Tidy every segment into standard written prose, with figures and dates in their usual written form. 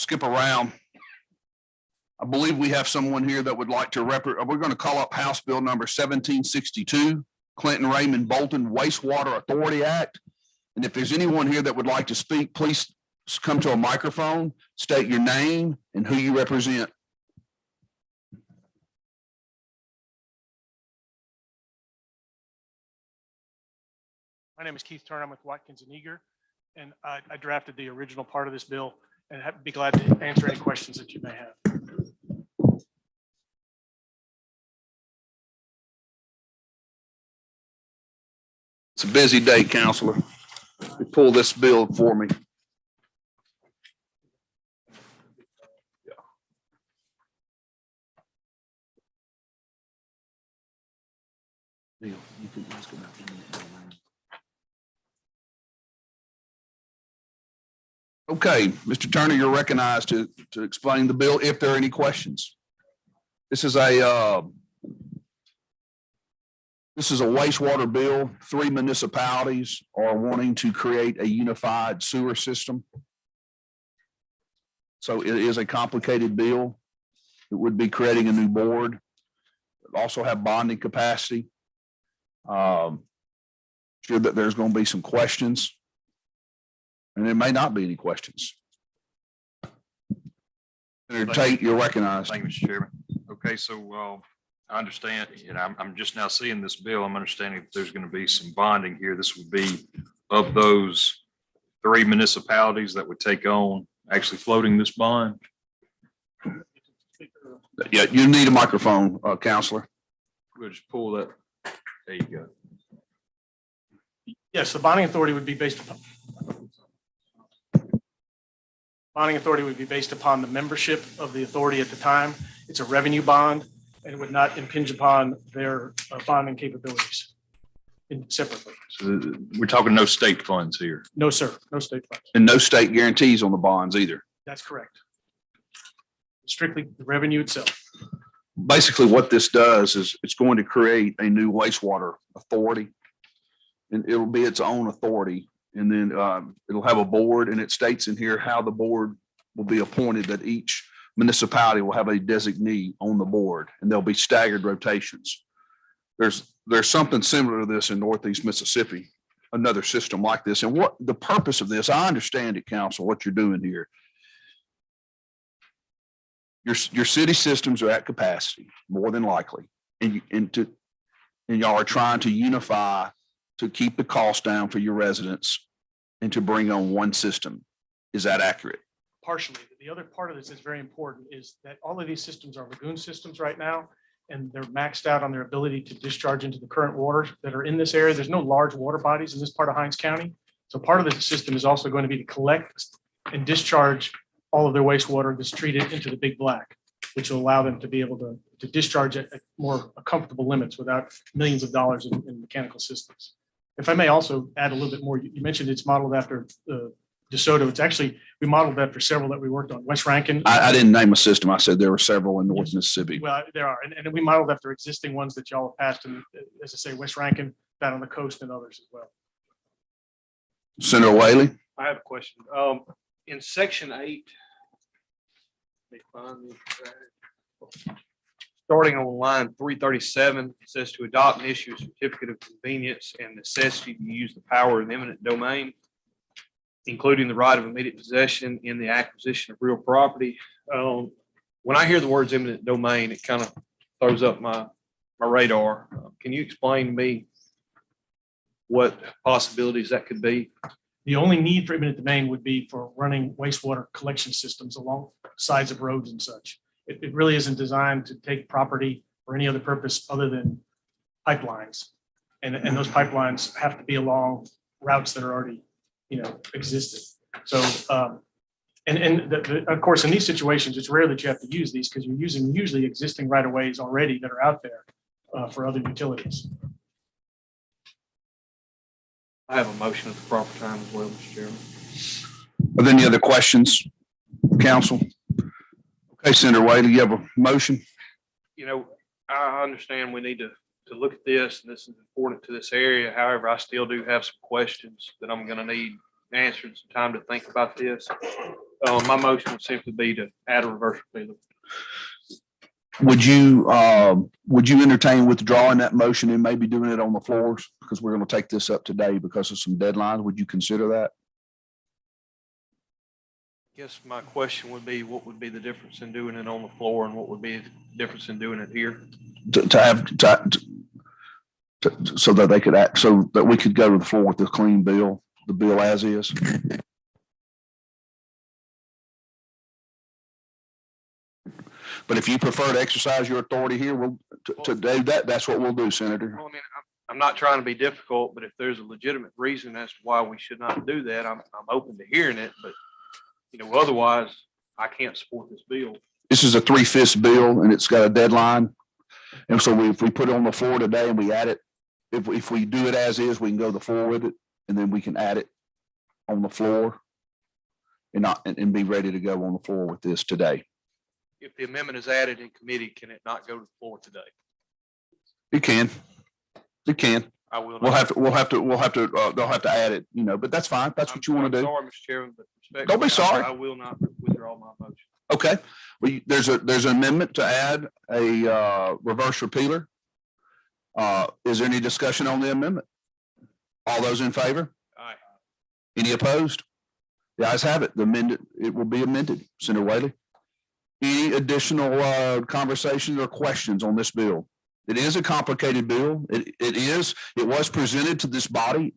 skip around. I believe we have someone here that would like to we're going to call up House Bill number 1762, Clinton Raymond Bolton Wastewater Authority Act. And if there's anyone here that would like to speak, please come to a microphone, state your name and who you represent. My name is Keith Turner. I'm with Watkins and Eager, and I drafted the original part of this bill, and I'd be glad to answer any questions that you may have. It's a busy day, Counselor. Pull this bill for me. Neil, you can ask about eminent domain. Okay, Mr. Turner, you're recognized to explain the bill if there are any questions. This is a wastewater bill. 3 municipalities are wanting to create a unified sewer system. So it is a complicated bill. It would be creating a new board. It also have bonding capacity. Sure that there's going to be some questions, and there may not be any questions. Senator Tate, you're recognized. Thank you, Mr. Chairman. Okay, so I understand, and I'm just now seeing this bill. I'm understanding that there's going to be some bonding here. This would be of those 3 municipalities that would take on actually floating this bond. Yeah, you need a microphone, Counselor. We'll just pull that. There you go. Yes, the bonding authority would be based upon the membership of the authority at the time. It's a revenue bond, and it would not impinge upon their bonding capabilities separately. So we're talking no state funds here. No, sir, no state funds. And no state guarantees on the bonds either. That's correct. Strictly the revenue itself. Basically what this does is it's going to create a new wastewater authority, and it'll be its own authority. And then it'll have a board, and it states in here how the board will be appointed, that each municipality will have a designee on the board, and there'll be staggered rotations. There's something similar to this in Northeast Mississippi, another system like this. And what the purpose of this, I understand it, Council, what you're doing here. Your city systems are at capacity, more than likely, and y'all are trying to unify to keep the cost down for your residents and to bring on one system. Is that accurate? Partially. The other part of this is very important, is that all of these systems are lagoon systems right now, and they're maxed out on their ability to discharge into the current waters that are in this area. There's no large water bodies in this part of Hinds County. So part of the system is also going to be to collect and discharge all of their wastewater that's treated into the Big Black, which will allow them to be able to discharge at more comfortable limits without millions of dollars in mechanical systems. If I may also add a little bit more, you mentioned it's modeled after DeSoto. It's actually, we modeled that for several that we worked on. West Rankin. I didn't name a system. I said there were several in North Mississippi. Well, there are, and we modeled after existing ones that y'all have passed, and as I say, West Rankin, down on the coast, and others as well. Senator Whaley. I have a question. In section 8, let me find it. Starting on line 337, it says to adopt and issue a certificate of convenience and necessity to use the power of eminent domain, including the right of immediate possession in the acquisition of real property. When I hear the words eminent domain, it kind of throws up my radar. Can you explain to me what possibilities that could be? The only need for eminent domain would be for running wastewater collection systems along sides of roads and such. It really isn't designed to take property for any other purpose other than pipelines. And those pipelines have to be along routes that are already, existed. So, of course, in these situations, it's rare that you have to use these because you're using usually existing right of ways already that are out there for other utilities. I have a motion at the proper time as well, Mr. Chairman. Are there any other questions, Council? Okay, Senator Whaley, you have a motion? I understand we need to look at this, and this is important to this area. However, I still do have some questions that I'm going to need answered, some time to think about this. My motion would simply be to add a reverse repealer. Would you entertain withdrawing that motion and maybe doing it on the floors? Because we're going to take this up today because of some deadlines. Would you consider that? Guess my question would be, what would be the difference in doing it on the floor and what would be the difference in doing it here? So that they could act, so that we could go to the floor with the clean bill, the bill as is. But if you prefer to exercise your authority here, we'll, to do that, that's what we'll do, Senator. Well, I mean, I'm not trying to be difficult, but if there's a legitimate reason as to why we should not do that, I'm open to hearing it, but otherwise I can't support this bill. This is a 3/5 bill and it's got a deadline. And so if we put it on the floor today and we add it, if we do it as is, we can go to the floor with it and then we can add it on the floor and be ready to go on the floor with this today. If the amendment is added in committee, can it not go to the floor today? It can. It can. I will. They'll have to add it, but that's fine. That's what you want to do. Sorry, Mr. Chairman, but Don't be respectfully, sorry. I will not withdraw my motion. Okay, well, there's an amendment to add a reverse repealer. Is there any discussion on the amendment? All those in favor? Aye. Any opposed? The ayes have it. It will be amended. Senator Whaley. Any additional conversations or questions on this bill? It is a complicated bill. It was presented to this body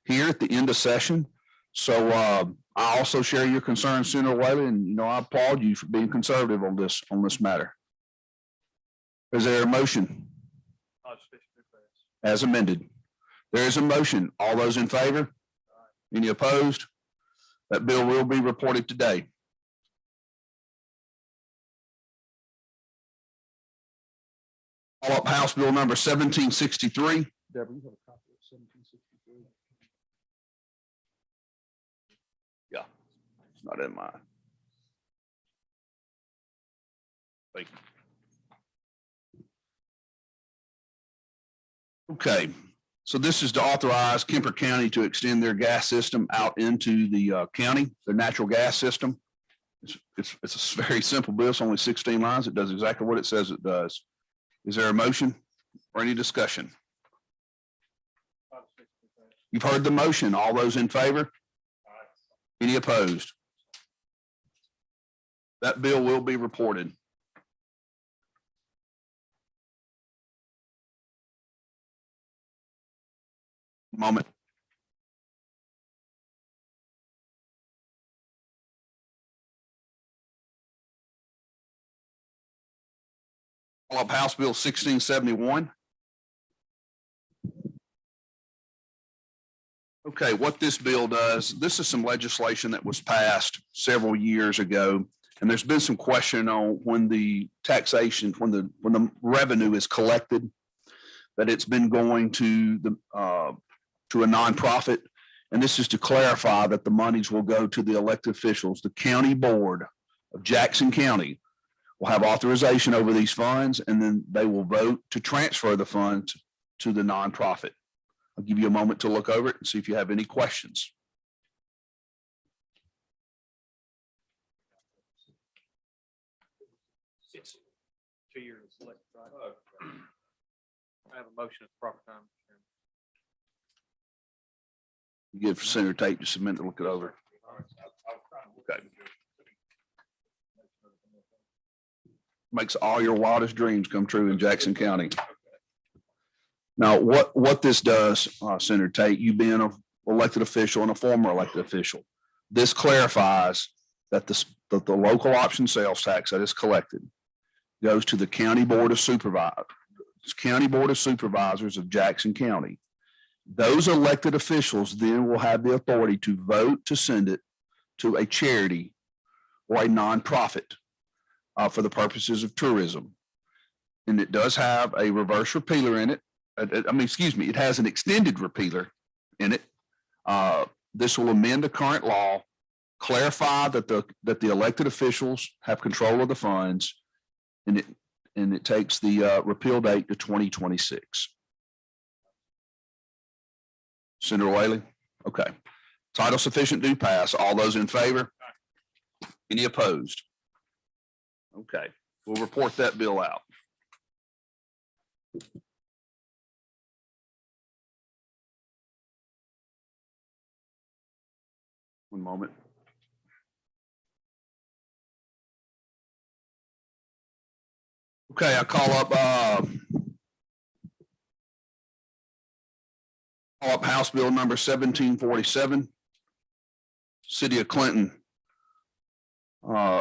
here at the end of session. So I also share your concerns, Senator Whaley, and I applaud you for being conservative on this matter. Is there a motion as amended? There is a motion. All those in favor? Any opposed? That bill will be reported today. Follow up House Bill number 1763. Deborah, you have a copy of 1763? Yeah, it's not in mine. Thank you. Okay, so this is to authorize Kemper County to extend their gas system out into the county, their natural gas system. It's a very simple bill. It's only 16 lines. It does exactly what it says it does. Is there a motion or any discussion? You've heard the motion. All those in favor? Any opposed? That bill will be reported. Moment. Up House Bill 1671. Okay, what this bill does, this is some legislation that was passed several years ago, and there's been some question on when the taxation, when the revenue is collected, that it's been going to a nonprofit, and this is to clarify that the monies will go to the elected officials. The county board of Jackson County will have authorization over these funds, and then they will vote to transfer the funds to the nonprofit. I'll give you a moment to look over it and see if you have any questions. It's 2 years left, right? I have a motion at the proper time. Give Senator Tate just a minute to look it over. Okay. Makes all your wildest dreams come true in Jackson County. Now, what this does, Senator Tate, you being an elected official and a former elected official, this clarifies that the local option sales tax that is collected goes to the County Board of Supervisors, of Jackson County. Those elected officials then will have the authority to vote to send it to a charity or a nonprofit for the purposes of tourism. And it does have a reverse repealer in it. It has an extended repealer in it. This will amend the current law, clarify that the elected officials have control of the funds, and it takes the repeal date to 2026. Senator Whaley? Okay. Title sufficient do pass. All those in favor? Any opposed? Okay, we'll report that bill out. One moment. Okay, I call up House Bill number 1747. City of Clinton.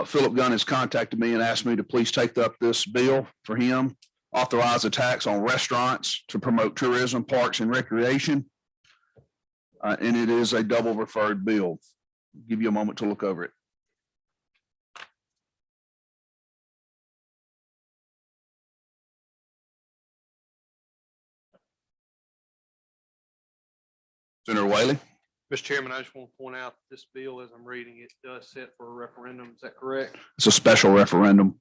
Philip Gunn has contacted me and asked me to please take up this bill for him. Authorize a tax on restaurants to promote tourism, parks, and recreation. And it is a double referred bill. Give you a moment to look over it. Senator Whaley? Mr. Chairman, I just want to point out this bill, as I'm reading it, does set for a referendum. Is that correct? It's a special referendum,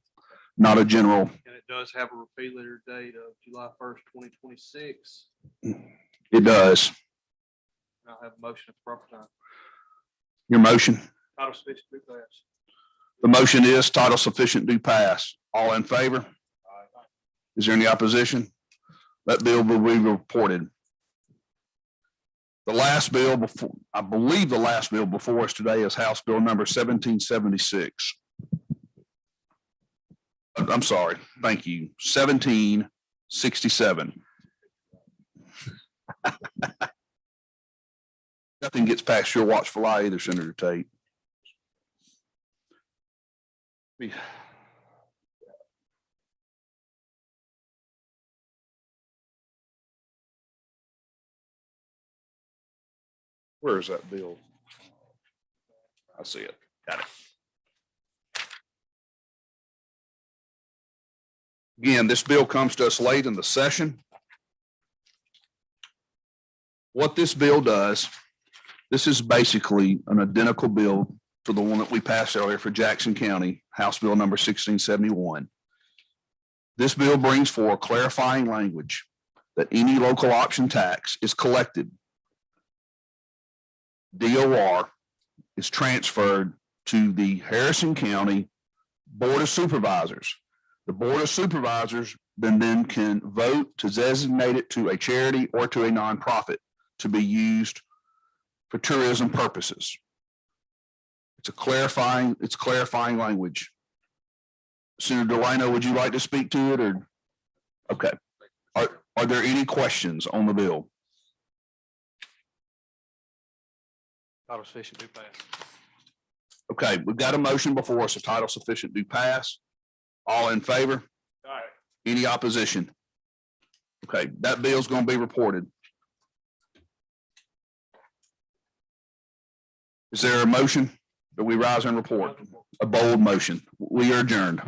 not a general. And it does have a repeal letter date of July 1st, 2026. It does. I'll have a motion at the proper time. Your motion? Title sufficient to pass. The motion is title sufficient do pass. All in favor? Is there any opposition? That bill will be reported. The last bill before, I believe the last bill before us today is House Bill number 1776. I'm sorry, thank you, 1767. Nothing gets past your watchful eye either, Senator Tate. Where is that bill? I see it. Got it. Again, this bill comes to us late in the session. What this bill does, this is basically an identical bill to the one that we passed earlier for Jackson County, House Bill number 1671. This bill brings forth clarifying language that any local option tax is collected. DOR is transferred to the Harrison County Board of Supervisors. The Board of Supervisors then can vote to designate it to a charity or to a nonprofit to be used for tourism purposes. It's clarifying language. Senator Delano, would you like to speak to it or? Okay. Are there any questions on the bill? Title sufficient to pass. Okay, we've got a motion before us, a title sufficient to pass. All in favor? All right. Any opposition? Okay, that bill is going to be reported. Is there a motion that we rise and report? A bold motion. We are adjourned.